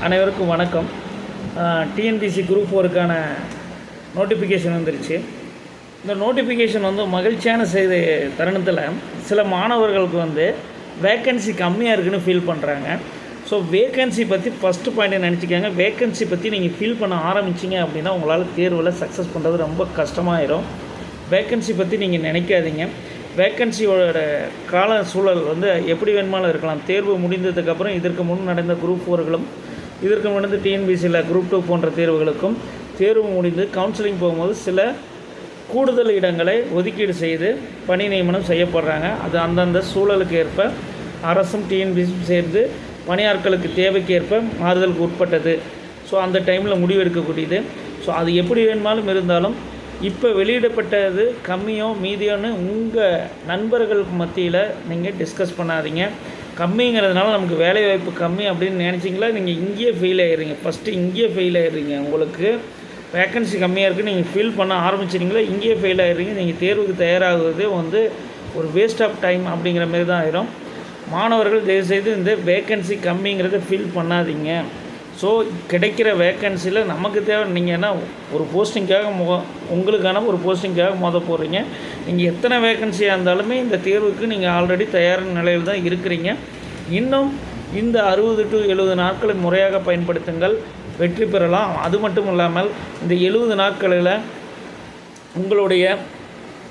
அனைவருக்கும் வணக்கம். TNPSC group 4க்கான notification வந்துருச்சு. இந்த நோட்டிஃபிகேஷன் மகிழ்ச்சியான செய்தி தருணத்தில் சில மாணவர்களுக்கு வேக்கன்சி கம்மியாக இருக்குதுன்னு ஃபீல் பண்ணுறாங்க. ஸோ வேக்கன்சி பற்றி ஃபஸ்ட்டு பாயிண்ட்டை நினச்சிக்கோங்க. வேக்கன்சி பற்றி நீங்கள் ஃபீல் பண்ண ஆரம்பிச்சிங்க அப்படின்னா உங்களால் தேர்வில் சக்ஸஸ் பண்ணுறது ரொம்ப கஷ்டமாயிரும். வேக்கன்சி பற்றி நீங்கள் நினைக்காதீங்க. வேக்கன்சியோட கால சூழல் எப்படி வேணுமாலும் இருக்கலாம். தேர்வு முடிந்ததுக்கப்புறம் இதற்கு முன் நடந்த குரூப் 4களும் இதற்கு முன்னாடி டிஎன்பிசியில் குரூப் 2 போன்ற தேர்வுகளுக்கும் தேர்வு முடிந்து கவுன்சிலிங் போகும்போது சில கூடுதல் இடங்களை ஒதுக்கீடு செய்து பணி நியமனம் செய்யப்படுறாங்க. அது அந்தந்த சூழலுக்கு ஏற்ப அரசும் டிஎன்பிசியும் சேர்ந்து பணியாட்களுக்கு தேவைக்கு ஏற்ப மாறுதலுக்கு உட்பட்டது. ஸோ அந்த டைமில் முடிவெடுக்கக்கூடியது. ஸோ அது எப்படி வேணுமாலும் இருந்தாலும் இப்போ வெளியிடப்பட்டது கம்மியோ மீதியோன்னு உங்கள் நண்பர்களுக்கு மத்தியில் நீங்கள் டிஸ்கஸ் பண்ணாதீங்க. கம்மிங்கிறதுனால நமக்கு வேலைவாய்ப்பு கம்மி அப்படின்னு நினச்சிங்களா, நீங்கள் இங்கேயே ஃபெயில் ஆகிடுறீங்க. ஃபஸ்ட்டு இங்கேயே ஃபெயில் ஆகிடுறீங்க. உங்களுக்கு வேக்கன்சி கம்மியாக இருக்குது நீங்கள் ஃபீல் பண்ண ஆரம்பிச்சிட்டிங்களா, இங்கேயே ஃபெயில் ஆகிடுறீங்க. நீங்கள் தேர்வுக்கு தயாராகுவது ஒரு வேஸ்ட் ஆஃப் டைம் அப்படிங்கிற மாரி தான் ஆயிரும். மாணவர்கள் தயவுசெய்து இந்த வேக்கன்சி கம்மிங்கிறத ஃபீல் பண்ணாதீங்க. ஸோ கிடைக்கிற வேக்கன்சியில் நமக்கு தேவை. நீங்கள் என்ன ஒரு போஸ்டிங்காக உங்களுக்கான ஒரு போஸ்டிங்காக போடுறீங்க. நீங்கள் எத்தனை வேக்கன்சியாக இருந்தாலுமே இந்த தேர்வுக்கு நீங்கள் ஆல்ரெடி தயார் நிலையில் தான் இருக்கிறீங்க. இன்னும் இந்த 60 to 70 நாட்களை முறையாக பயன்படுத்துங்கள், வெற்றி பெறலாம். அது மட்டும் இல்லாமல் இந்த 70 நாட்களில் உங்களுடைய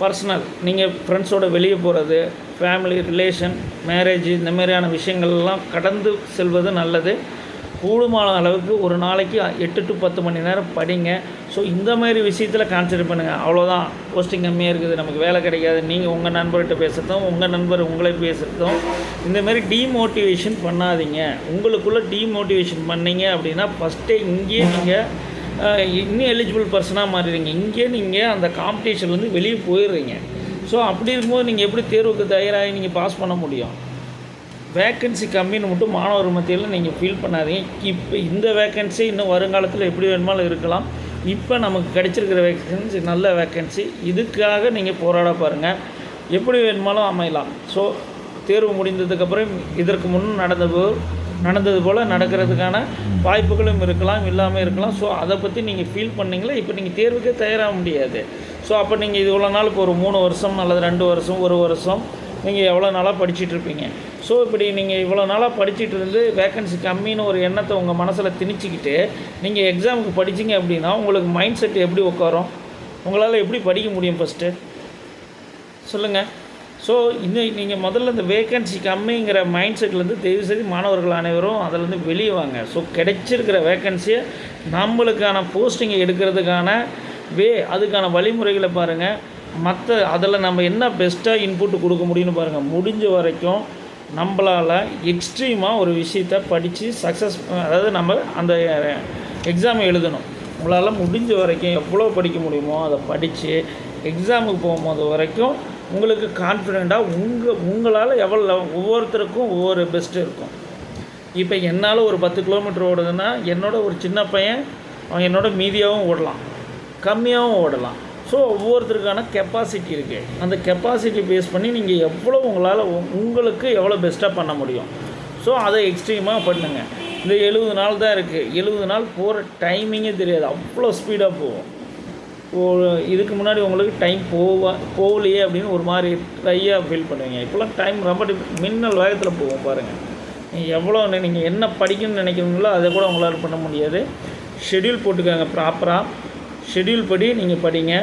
பர்சனல் நீங்கள் ஃப்ரெண்ட்ஸோடு வெளியே போகிறது, ஃபேமிலி ரிலேஷன், மேரேஜ் இந்த மாதிரியான விஷயங்கள்லாம் கடந்து செல்வது நல்லது. கூடுமான அளவுக்கு ஒரு நாளைக்கு 8 to 10 மணி நேரம் படிங்க. ஸோ இந்த மாதிரி விஷயத்தில் கான்சன்ட்ரேட் பண்ணுங்கள். அவ்வளோதான். போஸ்டிங் கம்மியாக இருக்குது, நமக்கு வேலை கிடைக்காது, நீங்கள் உங்கள் நண்பர்கிட்ட பேசுகிறதும் உங்கள் நண்பர் உங்களை பேசுகிறதும் இந்தமாரி டீமோட்டிவேஷன் பண்ணாதீங்க. உங்களுக்குள்ளே டீமோட்டிவேஷன் பண்ணிங்க அப்படின்னா ஃபஸ்ட்டே இங்கேயே நீங்கள் இன்னும் எலிஜிபிள் பர்சனாக மாறிடுறீங்க. இங்கேயே நீங்கள் அந்த காம்படிஷன்லேருந்து வெளியே போயிடுறீங்க. ஸோ அப்படி இருக்கும்போது நீங்கள் எப்படி தேர்வுக்கு தயாராகி நீங்கள் பாஸ் பண்ண முடியும்? வேக்கன்சி கம்மின்னு மட்டும் மாணவர் மத்தியில் நீங்கள் ஃபீல் பண்ணாதீங்க. இப்போ இந்த வேக்கன்சி இன்னும் வருங்காலத்தில் எப்படி வேணுமாலும் இருக்கலாம். இப்போ நமக்கு கிடைச்சிருக்கிற வேக்கன்சி நல்ல வேக்கன்சி. இதுக்காக நீங்கள் போராட பாருங்கள். எப்படி வேணுமாலும் அமையலாம். ஸோ தேர்வு முடிந்ததுக்கப்புறம் இதற்கு முன் நடந்தது போல் நடக்கிறதுக்கான வாய்ப்புகளும் இருக்கலாம், இல்லாமல் இருக்கலாம். ஸோ அதை பற்றி நீங்கள் ஃபீல் பண்ணிங்களா, இப்போ நீங்கள் தேர்வுக்கே தயாராக முடியாது. ஸோ அப்போ நீங்கள் இது இவ்வளோ நாள் இப்போ ஒரு 3 வருஷம் அல்லது 2 வருஷம் 1 வருஷம் நீங்கள் எவ்வளோ நாளாக படிச்சுட்ருப்பீங்க. ஸோ இப்படி நீங்கள் இவ்வளோ நாளாக படிச்சுட்டு இருந்து வேக்கன்சி கம்மின்னு ஒரு எண்ணத்தை உங்கள் மனசில் திணிச்சிக்கிட்டு நீங்கள் எக்ஸாமுக்கு படிச்சிங்க அப்படின்னா உங்களுக்கு மைண்ட் செட் எப்படி உட்காரும்? உங்களால் எப்படி படிக்க முடியும் ஃபஸ்ட்டு சொல்லுங்கள். ஸோ இன்னும் நீங்கள் முதல்ல இந்த வேக்கன்சி கம்மிங்கிற மைண்ட் செட்லேருந்து தயவுசெய்து மாணவர்கள் அனைவரும் அதிலேருந்து வெளியே வாங்க. ஸோ கிடைச்சிருக்கிற வேக்கன்சியை நம்மளுக்கான போஸ்டிங்கை எடுக்கிறதுக்கான அதுக்கான வழிமுறைகளை பாருங்கள். அதில் நம்ம என்ன பெஸ்ட்டாக இன்புட்டு கொடுக்க முடியும்னு பாருங்கள். முடிஞ்ச வரைக்கும் நம்மளால் எக்ஸ்ட்ரீமாக ஒரு விஷயத்தை படித்து சக்ஸஸ், அதாவது நம்ம அந்த எக்ஸாமை எழுதணும். உங்களால் முடிஞ்ச வரைக்கும் எவ்வளோ படிக்க முடியுமோ அதை படித்து எக்ஸாமுக்கு போகும்போது வரைக்கும் உங்களுக்கு கான்ஃபிடெண்ட்டாக உங்களால் ஒவ்வொருத்தருக்கும் ஒவ்வொரு பெஸ்ட்டு இருக்கும். இப்போ என்னால் ஒரு 10 கிலோமீட்டர் ஓடுதுன்னா என்னோட ஒரு சின்ன பையன் அவன் என்னோட மீதியாகவும் ஓடலாம், கம்மியாகவும் ஓடலாம். ஸோ ஒவ்வொருத்தருக்கான கெப்பாசிட்டி இருக்குது. அந்த கெப்பாசிட்டி பேஸ் பண்ணி நீங்கள் எவ்வளோ உங்களுக்கு எவ்வளோ பெஸ்ட்டாக பண்ண முடியும். ஸோ அதை எக்ஸ்ட்ரீமாக பண்ணுங்கள். இந்த 70 நாள் தான் இருக்குது. 70 நாள் போகிற டைமிங்கே தெரியாது, அவ்வளோ ஸ்பீடாக போகும். இதுக்கு முன்னாடி உங்களுக்கு டைம் போகலையே அப்படின்னு ஒரு மாதிரி ட்ரையாக ஃபீல் பண்ணுவீங்க. இப்போலாம் டைம் ரொம்ப மின்னல் வேகத்தில் போகும் பாருங்கள். நீங்கள் என்ன படிக்கணும்னு நினைக்கிறீங்களோ அதை கூட உங்களால் பண்ண முடியாது. ஷெட்யூல் போட்டுக்கோங்க. ப்ராப்பராக ஷெட்யூல் படி நீங்கள் படிங்க.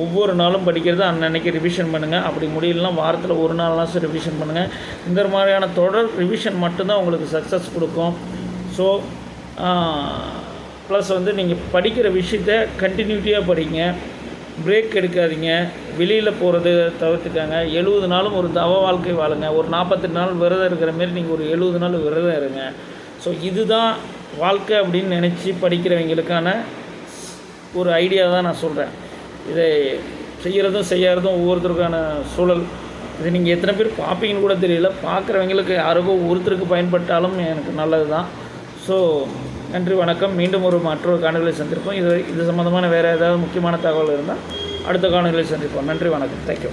ஒவ்வொரு நாளும் படிக்கிறது அன்னைக்கு ரிவிஷன் பண்ணுங்கள். அப்படி முடியலன்னா வாரத்தில் ஒரு நாள்னாச்சும் ரிவிஷன் பண்ணுங்கள். இந்த மாதிரியான தொடர் ரிவிஷன் மட்டும்தான் உங்களுக்கு சக்ஸஸ் கொடுக்கும். ஸோ ப்ளஸ் நீங்கள் படிக்கிற விஷயத்த கண்டினியூட்டியாக படிங்க, பிரேக் எடுக்காதீங்க, வெளியில் போகிறது தவிர்த்துக்காங்க. 70 நாளும் ஒரு தவ வாழ்க்கை வாழுங்க. ஒரு 48 நாள் விரதம் இருக்கிற மாரி நீங்கள் ஒரு 70 நாள் விரதம் இருங்க. ஸோ இதுதான் வாழ்க்கை அப்படின்னு நினச்சி படிக்கிறவங்களுக்கான ஒரு ஐடியா தான் நான் சொல்கிறேன். இதை செய்கிறதும் செய்யாததும் ஒவ்வொருத்தருக்கான சூழல். இது நீங்கள் எத்தனை பேர் பார்ப்பீங்கன்னு கூட தெரியல. பார்க்குறவங்களுக்கு யாருக்கோ ஒருத்தருக்கு பயன்பட்டாலும் எனக்கு நல்லது தான். ஸோ நன்றி, வணக்கம். மீண்டும் மற்றொரு காணொலியை சந்திப்போம். இது சம்மந்தமான வேறு ஏதாவது முக்கியமான தகவல் இருந்தால் அடுத்த காணொலியை சந்திப்போம். நன்றி, வணக்கம். தேங்க்யூ.